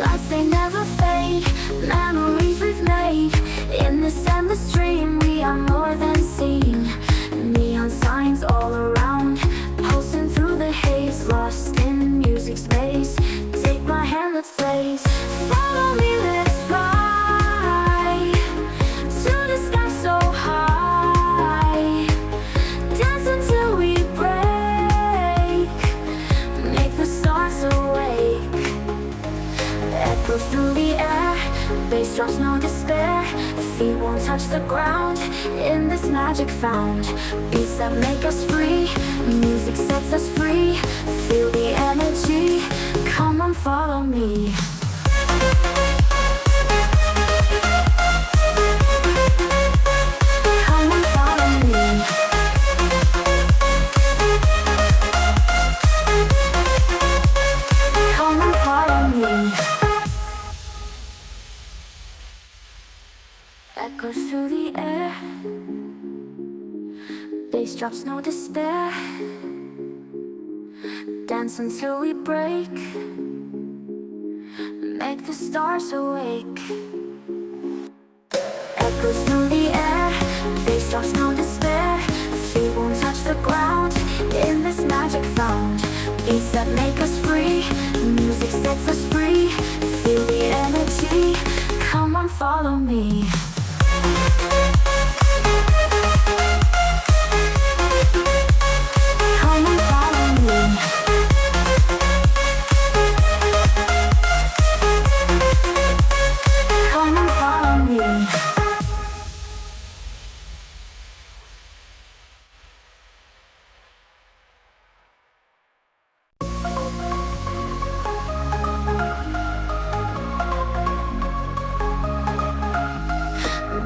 Lights they never fade, memories we've made. In this endless dream we are more than seen. Neon signs all around, pulsing through the haze. Lost in music's maze, take my hand, let's blaze. Follow me, let's fly to the sky so high. Dance until we break, make the stars awake. Echo through the air, bass drops no despair. Feet won't touch the ground, in this magic found. Beats that make us free, music sets us free. Feel the energy, come on follow me. Come on follow me. echoes through the air. Bass drops, no despair. Dance until we break. Make the stars awake. Echoes through the air. Bass drops, no despair. Feet won't touch the ground. In this magic found. Beats that make us free. Music sets us free. Feel the energy. Come on, follow me. Come on, follow me. Come on, follow me.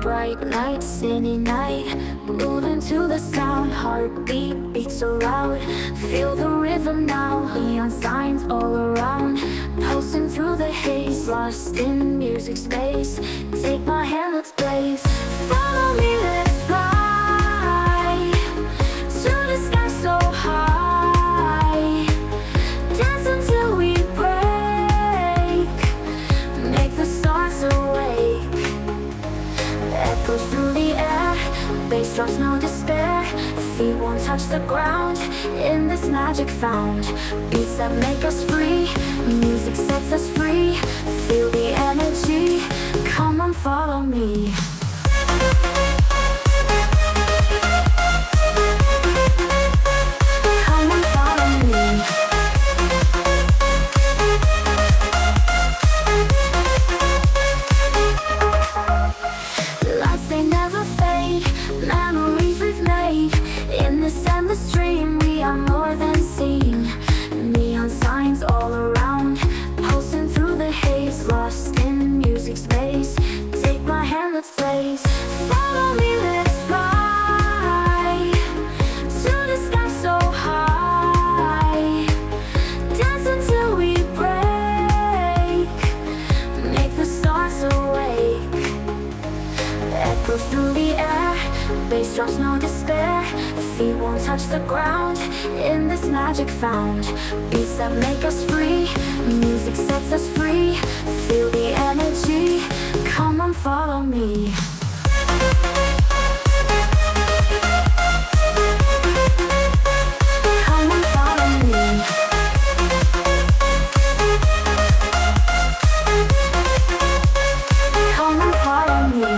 Bright light, city night, moving to the sound. Heartbeat beats so loud. Feel the rhythm now. Neon signs all around. Pulsing through the haze, lost in music space. Take my hand, let's blaze. Follow me, let's fly to the sky so high. Dance until we break. Make the stars awake. Echoes through the air. Bass drops, no despair. Feet won't touch the ground. In this magic found. Beats that make us free. Music sets us free. Feel the energy. Come on, follow me. Come on, follow me. Lights, they never fade. Memories we've made. In this endless dream, we are more than seen. Neon signs all around. Pulsing through the haze, lost in music space. Take my hand, let's blaze. Follow me, let's fly to the sky so high. Dance until we break. Make the stars awake. Echoes through the air. Bass drops, no despair. Feet won't touch the ground. In this magic found. Beats that make us free. Music sets us free. Feel the energy. Come on, follow me. Come on, follow me. Come on, follow me.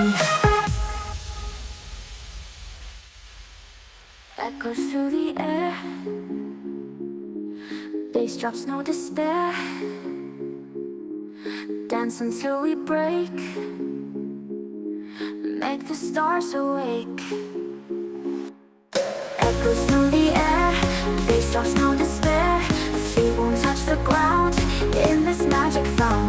Echoes through the air. Bass drops, no despair. Dance until we break. Make the stars awake. Echoes through the air. Bass drops, no despair. Feet won't touch the ground. In this magic found.